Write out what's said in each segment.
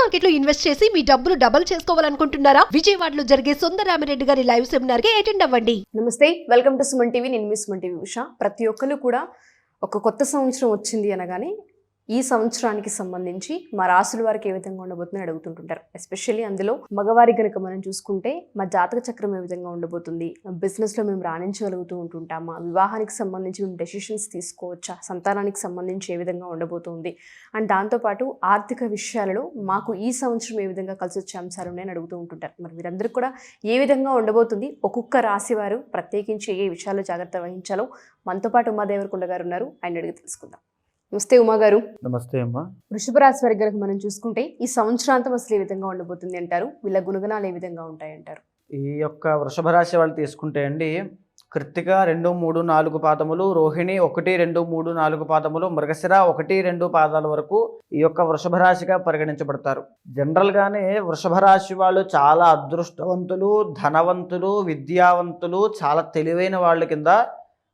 Market లో invest చేసి మీ డబ్బులు డబుల్ చేసుకోవాలనుకుంటున్నారా? విజయవాడలో జరిగే సుందరరామిరెడ్డి గారి లైవ్ సెమినార్ కి అటెండ్ అవ్వండి. నమస్తే, వెల్కమ్ టు సుమన్ టీవీ. నేను మీ సుమన్ టీవీ ఉషా. ప్రతి ఒక్కరు కూడా ఒక కొత్త సంవత్సరం వచ్చింది అనగానే ఈ సంవత్సరానికి సంబంధించి మా రాసుల వారికి ఏ విధంగా ఉండబోతుందని అడుగుతుంటుంటారు. ఎస్పెషల్లీ అందులో మగవారికి కనుక మనం చూసుకుంటే మా జాతక చక్రం ఏ విధంగా ఉండబోతుంది, బిజినెస్లో మేము రాణించగలుగుతూ ఉంటుంటామా, వివాహానికి సంబంధించి మేము డెసిషన్స్ తీసుకోవచ్చా, సంతానానికి సంబంధించి ఏ విధంగా ఉండబోతుంది అండ్ దాంతోపాటు ఆర్థిక విషయాలలో మాకు ఈ సంవత్సరం ఏ విధంగా కలిసి వచ్చే అంశాలు ఉన్నాయని అడుగుతూ ఉంటుంటారు. మరి వీరందరూ కూడా ఏ విధంగా ఉండబోతుంది, ఒక్కొక్క రాశి వారు ప్రత్యేకించి ఏ విషయాల్లో జాగ్రత్త వహించాలో మనతో పాటు ఉమాదేవరకొండ గారు ఉన్నారు, ఆయన అడిగి తెలుసుకుందాం. నమస్తే ఉమా గారు. నమస్తే అమ్మా. వృషభ రాశి వారి కనుక మనం చూసుకుంటే ఈ సంవత్సరాంతం అసలు ఏ విధంగా ఉండబోతుంది అంటారు, వీళ్ళ గుణగణాలు ఏ విధంగా ఉంటాయి అంటారు? ఈ యొక్క వృషభ రాశి వాళ్ళు తీసుకుంటే అండి, కృత్తిక 2, 3, 4 పాదములు, రోహిణి 1, 2, 3, 4 పాదములు, మృగశిర 1, 2 పాదాల వరకు ఈ యొక్క వృషభ రాశిగా పరిగణించబడతారు. జనరల్గానే వృషభ రాశి వాళ్ళు చాలా అదృష్టవంతులు, ధనవంతులు, విద్యావంతులు, చాలా తెలివైన వాళ్ళ కింద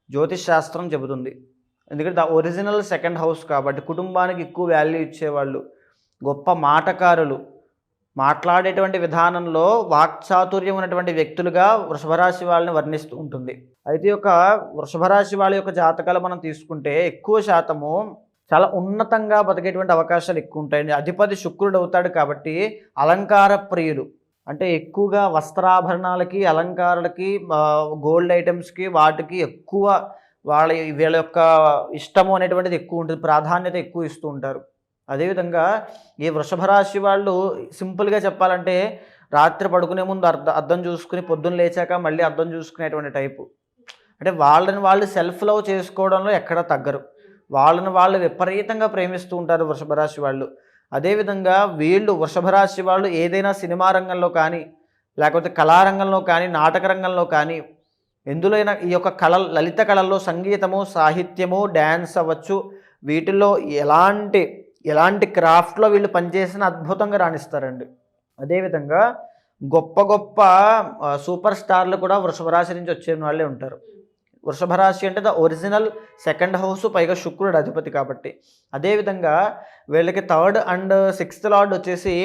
జ్యోతిష్ శాస్త్రం చెబుతుంది. ఎందుకంటే ఒరిజినల్ సెకండ్ హౌస్ కాబట్టి కుటుంబానికి ఎక్కువ వాల్యూ ఇచ్చేవాళ్ళు, గొప్ప మాటకారులు, మాట్లాడేటువంటి విధానంలో వాక్చాతుర్యం ఉన్నటువంటి వ్యక్తులుగా వృషభరాశి వాళ్ళని వర్ణిస్తూ ఉంటుంది. అయితే ఒక వృషభరాశి వాళ్ళ యొక్క జాతకాలు మనం తీసుకుంటే ఎక్కువ శాతము చాలా ఉన్నతంగా బతికేటువంటి అవకాశాలు ఎక్కువ ఉంటాయండి. అధిపతి శుక్రుడు అవుతాడు కాబట్టి అలంకార ప్రియులు, అంటే ఎక్కువగా వస్త్రాభరణాలకి, అలంకారాలకి, గోల్డ్ ఐటమ్స్కి, వాటికి ఎక్కువ వీళ్ళ యొక్క ఇష్టము అనేటువంటిది ఎక్కువ ఉంటుంది, ప్రాధాన్యత ఎక్కువ ఇస్తూ ఉంటారు. అదేవిధంగా ఈ వృషభ రాశి వాళ్ళు సింపుల్గా చెప్పాలంటే రాత్రి పడుకునే ముందు అద్దం చూసుకుని పొద్దున్న లేచాక మళ్ళీ అద్దం చూసుకునేటువంటి టైపు. అంటే వాళ్ళని వాళ్ళు సెల్ఫ్ లవ్ చేసుకోవడంలో ఎక్కడా తగ్గరు, వాళ్ళని వాళ్ళు విపరీతంగా ప్రేమిస్తూ ఉంటారు వృషభ రాశి వాళ్ళు. అదేవిధంగా వీళ్ళు వృషభ రాశి వాళ్ళు ఏదైనా సినిమా రంగంలో కానీ, లేకపోతే కళారంగంలో కానీ, నాటక రంగంలో కానీ, ఎందులోనైనా ఈ యొక్క లలిత కళల్లో సంగీతము, సాహిత్యము, డ్యాన్స్ అవ్వచ్చు, వీటిల్లో ఎలాంటి క్రాఫ్ట్లో వీళ్ళు పనిచేసిన అద్భుతంగా రాణిస్తారండి. అదేవిధంగా గొప్ప గొప్ప సూపర్ స్టార్లు కూడా వృషభ రాశి నుంచి వచ్చే వాళ్ళే ఉంటారు. వృషభ రాశి అంటే ద ఒరిజినల్ సెకండ్ హౌస్, పైగా శుక్రుడు అధిపతి కాబట్టి. అదేవిధంగా వీళ్ళకి 3rd and 6th లార్డ్ వచ్చేసి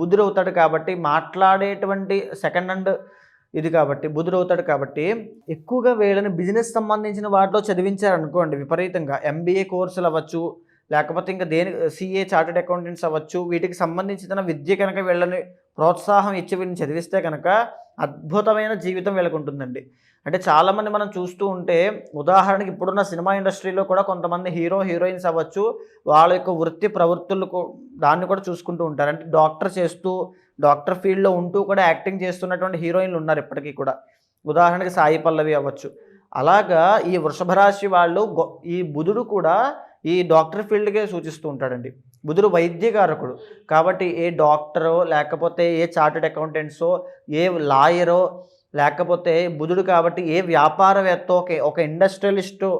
బుధుడు అవుతాడు కాబట్టి, మాట్లాడేటువంటి సెకండ్ అండ్ ఇది కాబట్టి బుధుడు అవుతాడు కాబట్టి ఎక్కువగా వీళ్ళని బిజినెస్ సంబంధించిన వాటిలో చదివించారనుకోండి, విపరీతంగా ఎంబీఏ కోర్సులు అవ్వచ్చు, లేకపోతే ఇంకా సిఏ చార్టెడ్ అకౌంటెంట్స్ అవ్వచ్చు, వీటికి సంబంధించిన విద్య కనుక వీళ్ళని ప్రోత్సాహం ఇచ్చి వీళ్ళని చదివిస్తే కనుక అద్భుతమైన జీవితం వీళ్ళకు ఉంటుందండి. అంటే చాలామంది మనం చూస్తూ ఉంటే, ఉదాహరణకి ఇప్పుడున్న సినిమా ఇండస్ట్రీలో కూడా కొంతమంది హీరోయిన్స్ అవ్వచ్చు, వాళ్ళ యొక్క వృత్తి ప్రవృత్తులకు దాన్ని కూడా చూసుకుంటూ ఉంటారు. అంటే డాక్టర్ ఫీల్డ్లో ఉంటూ కూడా యాక్టింగ్ చేస్తున్నటువంటి హీరోయిన్లు ఉన్నారు ఇప్పటికీ కూడా. ఉదాహరణకి సాయి పల్లవి అవ్వచ్చు. అలాగా ఈ వృషభ రాశి వాళ్ళు ఈ బుధుడు కూడా ఈ డాక్టర్ ఫీల్డ్కే సూచిస్తూ ఉంటాడండి. బుధుడు వైద్యకారకుడు కాబట్టి ఏ డాక్టరో, లేకపోతే ఏ చార్టెడ్ అకౌంటెంట్సో, ఏ లాయరో, లేకపోతే బుధుడు కాబట్టి ఏ వ్యాపారవేత్తో, ఒక ఇండస్ట్రియలిస్టు,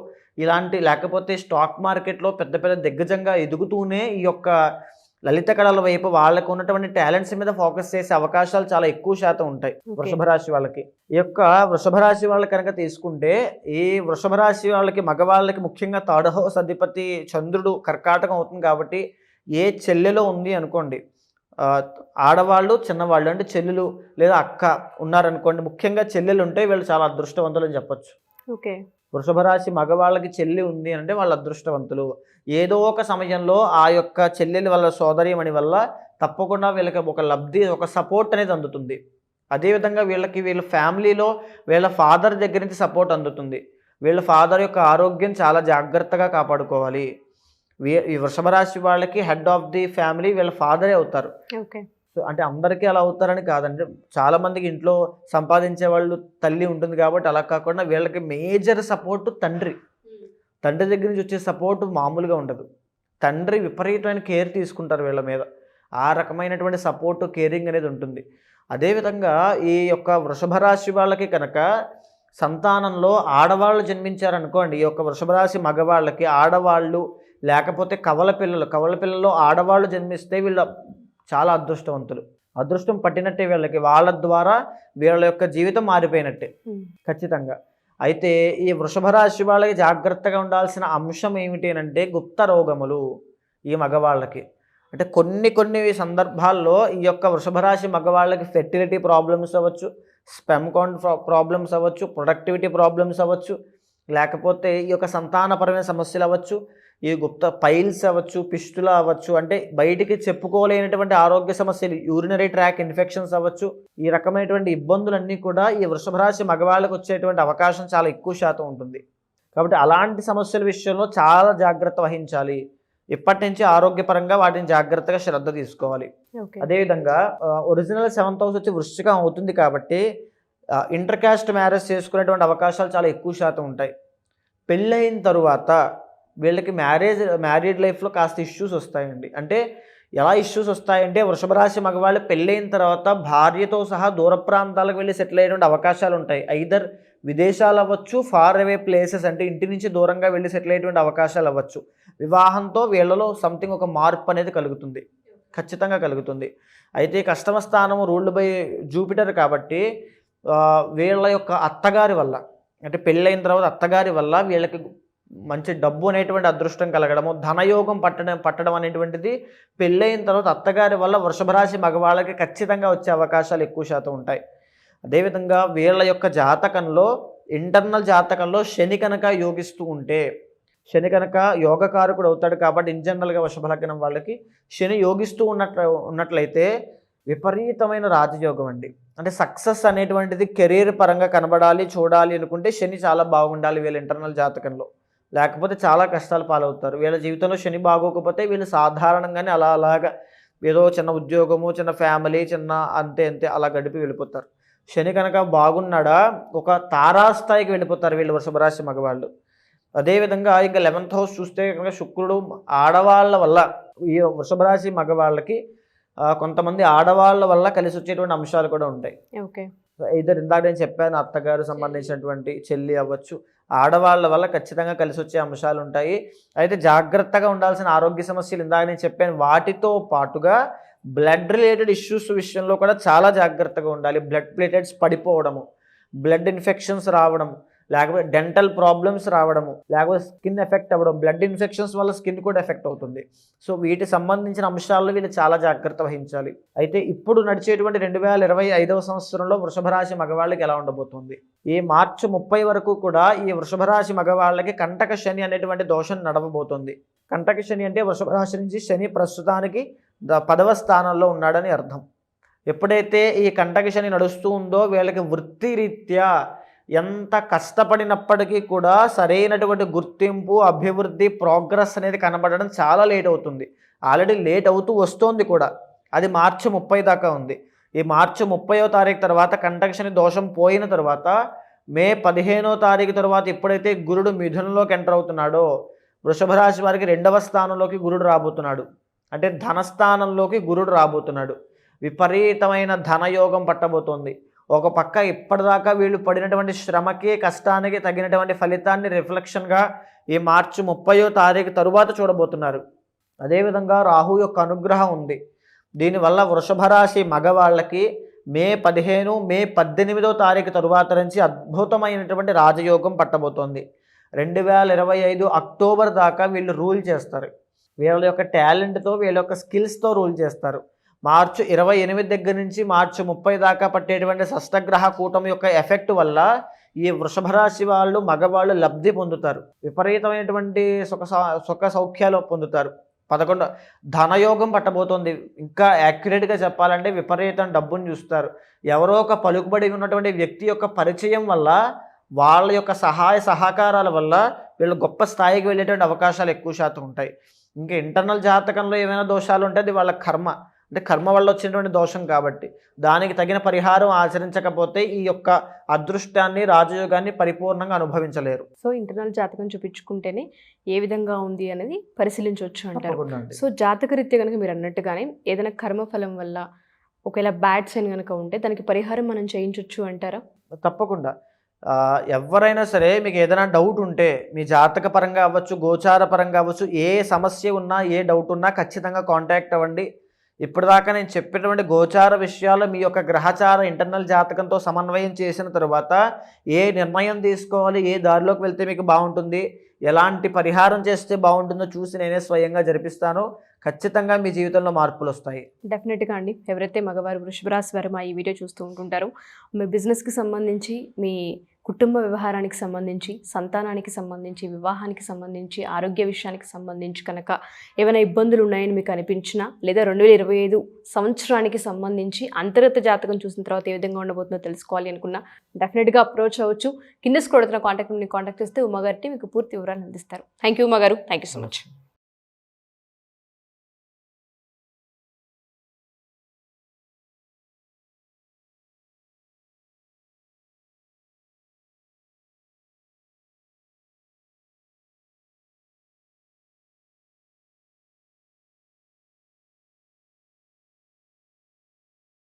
ఇలాంటి, లేకపోతే స్టాక్ మార్కెట్లో పెద్ద పెద్ద దిగ్గజంగా ఎదుగుతూనే ఈ యొక్క లలిత కళల వైపు వాళ్ళకు ఉన్నటువంటి టాలెంట్స్ మీద ఫోకస్ చేసే అవకాశాలు చాలా ఎక్కువ శాతం ఉంటాయి వృషభ రాశి వాళ్ళకి. ఈ యొక్క వృషభ రాశి వాళ్ళకి కనుక తీసుకుంటే, ఈ వృషభ రాశి వాళ్ళకి మగవాళ్ళకి ముఖ్యంగా 3rd house అధిపతి చంద్రుడు కర్కాటకం అవుతుంది కాబట్టి, ఏ చెల్లెలో ఉంది అనుకోండి, ఆడవాళ్ళు చిన్నవాళ్ళు అంటే చెల్లెలు లేదా అక్క ఉన్నారనుకోండి, ముఖ్యంగా చెల్లెలు ఉంటే వీళ్ళు చాలా అదృష్టవంతులు అని చెప్పచ్చు. ఓకే, వృషభ రాశి మగవాళ్ళకి చెల్లి ఉంది అంటే వాళ్ళు అదృష్టవంతులు. ఏదో ఒక సమయంలో ఆ యొక్క చెల్లెలి వల్ల, సోదరీమణి వల్ల తప్పకుండా వీళ్ళకి ఒక లబ్ధి, ఒక సపోర్ట్ అనేది అందుతుంది. అదేవిధంగా వీళ్ళ ఫ్యామిలీలో వీళ్ళ ఫాదర్ దగ్గర నుంచి సపోర్ట్ అందుతుంది. వీళ్ళ ఫాదర్ యొక్క ఆరోగ్యం చాలా జాగ్రత్తగా కాపాడుకోవాలి. ఈ వృషభ రాశి వాళ్ళకి హెడ్ ఆఫ్ ది ఫ్యామిలీ వీళ్ళ ఫాదరే అవుతారు. ఓకే, అంటే అందరికీ అలా అవుతారని కాదండి, చాలామందికి ఇంట్లో సంపాదించే వాళ్ళు తల్లి ఉంటుంది కాబట్టి అలా కాకుండా వీళ్ళకి మేజర్ సపోర్ట్ తండ్రి దగ్గర నుంచి వచ్చే సపోర్ట్ మామూలుగా ఉండదు. తండ్రి విపరీతమైన కేర్ తీసుకుంటారు వీళ్ళ మీద, ఆ రకమైనటువంటి సపోర్టు, కేరింగ్ అనేది ఉంటుంది. అదేవిధంగా ఈ యొక్క వృషభ రాశి వాళ్ళకి కనుక సంతానంలో ఆడవాళ్ళు జన్మించారనుకోండి, ఈ యొక్క వృషభ రాశి మగవాళ్ళకి ఆడవాళ్ళు, లేకపోతే కవల పిల్లల్లో ఆడవాళ్ళు జన్మిస్తే వీళ్ళు చాలా అదృష్టవంతులు. అదృష్టం పట్టినట్టే వీళ్ళకి, వాళ్ళ ద్వారా వీళ్ళ యొక్క జీవితం మారిపోయినట్టే ఖచ్చితంగా. అయితే ఈ వృషభ రాశి వాళ్ళకి జాగ్రత్తగా ఉండాల్సిన అంశం ఏమిటి అంటే గుప్త రోగములు ఈ మగవాళ్ళకి. అంటే కొన్ని సందర్భాల్లో ఈ యొక్క వృషభ రాశి మగవాళ్ళకి ఫెర్టిలిటీ ప్రాబ్లమ్స్ అవ్వచ్చు, స్పెమ్ కౌంట్ ప్రాబ్లమ్స్ అవ్వచ్చు, ప్రొడక్టివిటీ ప్రాబ్లమ్స్ అవ్వచ్చు, లేకపోతే ఈ యొక్క సంతానపరమైన సమస్యలు అవ్వచ్చు, ఈ గుప్త పైల్స్ అవ్వచ్చు, పిస్టులా అవ్వచ్చు, అంటే బయటికి చెప్పుకోలేనటువంటి ఆరోగ్య సమస్యలు, యూరినరీ ట్రాక్ ఇన్ఫెక్షన్స్ అవ్వచ్చు. ఈ రకమైనటువంటి ఇబ్బందులన్నీ కూడా ఈ వృషభ రాశి మగవాళ్ళకు వచ్చేటువంటి అవకాశం చాలా ఎక్కువ శాతం ఉంటుంది. కాబట్టి అలాంటి సమస్యల విషయంలో చాలా జాగ్రత్త వహించాలి. ఇప్పటి నుంచి ఆరోగ్యపరంగా వాటిని జాగ్రత్తగా శ్రద్ధ తీసుకోవాలి. అదేవిధంగా ఒరిజినల్ 7th హౌస్ వచ్చి వృశ్చికం అవుతుంది కాబట్టి ఇంటర్ క్యాస్ట్ మ్యారేజ్ చేసుకునేటువంటి అవకాశాలు చాలా ఎక్కువ శాతం ఉంటాయి. పెళ్ళైన తరువాత వీళ్ళకి మ్యారీడ్ లైఫ్లో కాస్త ఇష్యూస్ వస్తాయండి. అంటే ఎలా ఇష్యూస్ వస్తాయంటే వృషభ రాశి మగవాళ్ళు పెళ్ళైన తర్వాత భార్యతో సహా దూర ప్రాంతాలకు వెళ్ళి సెటిల్ అయ్యేటువంటి అవకాశాలు ఉంటాయి. ఐదర్ విదేశాలు అవ్వచ్చు, ఫార్ అవే ప్లేసెస్ అంటే ఇంటి నుంచి దూరంగా వెళ్ళి సెటిల్ అయ్యేటువంటి అవకాశాలు అవ్వచ్చు. వివాహంతో వీళ్ళలో సంథింగ్ ఒక మార్పు అనేది కలుగుతుంది, ఖచ్చితంగా కలుగుతుంది. అయితే కష్టమ స్థానము రూల్డ్ బై జూపిటర్ కాబట్టి వీళ్ళ యొక్క అత్తగారి వల్ల, అంటే పెళ్ళైన తర్వాత అత్తగారి వల్ల వీళ్ళకి మంచి డబ్బు అనేటువంటి అదృష్టం కలగడము, ధనయోగం పట్టడం అనేటువంటిది పెళ్ళైన తర్వాత అత్తగారి వల్ల వృషభ రాశి మగవాళ్ళకి ఖచ్చితంగా వచ్చే అవకాశాలు ఎక్కువ శాతం ఉంటాయి. అదేవిధంగా వీళ్ళ యొక్క జాతకంలో, ఇంటర్నల్ జాతకంలో శని కనుక యోగిస్తూ ఉంటే, శని కనుక యోగకారకుడు అవుతాడు కాబట్టి ఇన్ జనరల్గా వృషభ లగ్నం వాళ్ళకి శని యోగిస్తూ ఉన్నట్లయితే విపరీతమైన రాజయోగం అండి. అంటే సక్సెస్ అనేటువంటిది కెరీర్ పరంగా కనబడాలి, చూడాలి అనుకుంటే శని చాలా బాగుండాలి వీళ్ళ ఇంటర్నల్ జాతకంలో, లేకపోతే చాలా కష్టాలు పాలవుతారు. వీళ్ళ జీవితంలో శని బాగోకపోతే వీళ్ళు సాధారణంగానే అలాగా ఏదో చిన్న ఉద్యోగము, చిన్న ఫ్యామిలీ, చిన్న అంతే అలా గడిపి వెళ్ళిపోతారు. శని కనుక బాగున్నాడా ఒక తారాస్థాయికి వెళ్ళిపోతారు వీళ్ళు వృషభ రాశి మగవాళ్ళు. అదేవిధంగా ఇంకా 11th హౌస్ చూస్తే కనుక శుక్రుడు ఆడవాళ్ళ వల్ల, ఈ వృషభ రాశి మగవాళ్ళకి కొంతమంది ఆడవాళ్ళ వల్ల కలిసి వచ్చేటువంటి అంశాలు కూడా ఉంటాయి. ఇందాక నేను చెప్పాను, అత్తగారు సంబంధించినటువంటి చెల్లి అవ్వచ్చు, ఆడవాళ్ళ వల్ల ఖచ్చితంగా కలిసి వచ్చే అంశాలు ఉంటాయి. అయితే జాగ్రత్తగా ఉండాల్సిన ఆరోగ్య సమస్యలు ఇందాక నేను చెప్పాను, వాటితో పాటుగా బ్లడ్ రిలేటెడ్ ఇష్యూస్ విషయంలో కూడా చాలా జాగ్రత్తగా ఉండాలి. బ్లడ్ ప్లేటెట్స్ పడిపోవడము, బ్లడ్ ఇన్ఫెక్షన్స్ రావడం, లేకపోతే డెంటల్ ప్రాబ్లమ్స్ రావడము, లేకపోతే స్కిన్ ఎఫెక్ట్ అవ్వడం. బ్లడ్ ఇన్ఫెక్షన్స్ వల్ల స్కిన్ కూడా ఎఫెక్ట్ అవుతుంది. సో వీటికి సంబంధించిన అంశాల్లో వీళ్ళు చాలా జాగ్రత్త వహించాలి. అయితే ఇప్పుడు నడిచేటువంటి 2025వ సంవత్సరంలో వృషభ రాశి మగవాళ్ళకి ఎలా ఉండబోతుంది? ఈ మార్చి 30 వరకు కూడా ఈ వృషభ రాశి మగవాళ్ళకి కంటక శని అనేటువంటి దోషం నడవబోతుంది. కంటక శని అంటే వృషభ రాశి నుంచి శని ప్రస్తుతానికి 10వ స్థానంలో ఉన్నాడని అర్థం. ఎప్పుడైతే ఈ కంటక శని నడుస్తూ ఉందో వీళ్ళకి వృత్తిరీత్యా ఎంత కష్టపడినప్పటికీ కూడా సరైనటువంటి గుర్తింపు, అభివృద్ధి, ప్రోగ్రెస్ అనేది కనబడడం చాలా లేట్ అవుతుంది. ఆల్రెడీ లేట్ అవుతూ వస్తోంది కూడా. అది మార్చి 30 దాకా ఉంది. ఈ మార్చి 30వ తారీఖు తర్వాత కంటక శని దోషం పోయిన తర్వాత మే 15వ తారీఖు తర్వాత ఎప్పుడైతే గురుడు మిథునంలోకి ఎంటర్ అవుతున్నాడో వృషభ రాశి వారికి 2వ స్థానంలోకి గురుడు రాబోతున్నాడు. అంటే ధనస్థానంలోకి గురుడు రాబోతున్నాడు. విపరీతమైన ధనయోగం పట్టబోతోంది. ఒక పక్క ఇప్పటిదాకా వీళ్ళు పడినటువంటి శ్రమకి, కష్టానికి తగినటువంటి ఫలితాన్ని రిఫ్లెక్షన్గా ఈ మార్చి 30వ తారీఖు తరువాత చూడబోతున్నారు. అదేవిధంగా రాహు యొక్క అనుగ్రహం ఉంది. దీనివల్ల వృషభ రాశి మగవాళ్ళకి మే 15, మే 18వ తారీఖు తరువాత నుంచి అద్భుతమైనటువంటి రాజయోగం పట్టబోతోంది. 2025 అక్టోబర్ దాకా వీళ్ళు రూల్ చేస్తారు. వీళ్ళ యొక్క టాలెంట్తో, వీళ్ళ యొక్క స్కిల్స్తో రూల్ చేస్తారు. మార్చి 28 దగ్గర నుంచి మార్చి 30 దాకా పట్టేటువంటి షష్టగ్రహ కూటమి యొక్క ఎఫెక్ట్ వల్ల ఈ వృషభ రాశి వాళ్ళు, మగవాళ్ళు లబ్ధి పొందుతారు. విపరీతమైనటువంటి సుఖ సౌఖ్యాలు పొందుతారు. 11 ధనయోగం పట్టబోతోంది. ఇంకా యాక్యురేట్గా చెప్పాలంటే విపరీతం డబ్బును చూస్తారు. ఎవరో ఒక పలుకుబడి ఉన్నటువంటి వ్యక్తి యొక్క పరిచయం వల్ల, వాళ్ళ యొక్క సహాయ సహకారాల వల్ల వీళ్ళు గొప్ప స్థాయికి వెళ్ళేటువంటి అవకాశాలు ఎక్కువ శాతం ఉంటాయి. ఇంకా ఇంటర్నల్ జాతకంలో ఏమైనా దోషాలు ఉంటే అది వాళ్ళ కర్మ, అంటే కర్మ వల్ల వచ్చినటువంటి దోషం కాబట్టి దానికి తగిన పరిహారం ఆచరించకపోతే ఈ యొక్క అదృష్టాన్ని, రాజయోగాన్ని పరిపూర్ణంగా అనుభవించలేరు. సో ఇంటర్నల్ జాతకం చూపించుకుంటేనే ఏ విధంగా ఉంది అనేది పరిశీలించవచ్చు అంటారు. సో జాతక రీత్యా కనుక మీరు అన్నట్టుగానే ఏదైనా కర్మఫలం వల్ల ఒకవేళ బ్యాడ్ సైన్ కనుక ఉంటే దానికి పరిహారం మనం చేయించవచ్చు అంటారా? తప్పకుండా. ఎవరైనా సరే మీకు ఏదైనా డౌట్ ఉంటే మీ జాతక పరంగా అవ్వచ్చు, గోచార పరంగా అవ్వచ్చు, ఏ సమస్య ఉన్నా, ఏ డౌట్ ఉన్నా ఖచ్చితంగా కాంటాక్ట్ అవ్వండి. ఇప్పటిదాకా నేను చెప్పినటువంటి గోచార విషయాలు మీ యొక్క గ్రహచార ఇంటర్నల్ జాతకంతో సమన్వయం చేసిన తర్వాత ఏ నిర్ణయం తీసుకోవాలి, ఏ దారిలోకి వెళ్తే మీకు బాగుంటుంది, ఎలాంటి పరిహారం చేస్తే బాగుంటుందో చూసి నేనే స్వయంగా జరిపిస్తాను. ఖచ్చితంగా మీ జీవితంలో మార్పులు వస్తాయి. డెఫినెట్గా అండి. ఎవరైతే మగవారు వృషభ రాశి వారు మా ఈ వీడియో చూస్తూ ఉంటుంటారో, మీ బిజినెస్కి సంబంధించి, మీ కుటుంబ వ్యవహారానికి సంబంధించి, సంతానానికి సంబంధించి, వివాహానికి సంబంధించి, ఆరోగ్య విషయానికి సంబంధించి కనుక ఏమైనా ఇబ్బందులు ఉన్నాయని మీకు అనిపించినా, లేదా 2025 సంవత్సరానికి సంబంధించి అంతర్గత జాతకం చూసిన తర్వాత ఏ విధంగా ఉండబోతుందో తెలుసుకోవాలి అనుకున్నా డెఫినెట్గా అప్రోచ్ అవ్వచ్చు. కింద స్క్రోల్ అవుతున్న కాంటాక్ట్ చేస్తే ఉమాగారిని మీకు పూర్తి వివరాలు అందిస్తారు. థ్యాంక్ యూ ఉమాగారు. Thank you so much.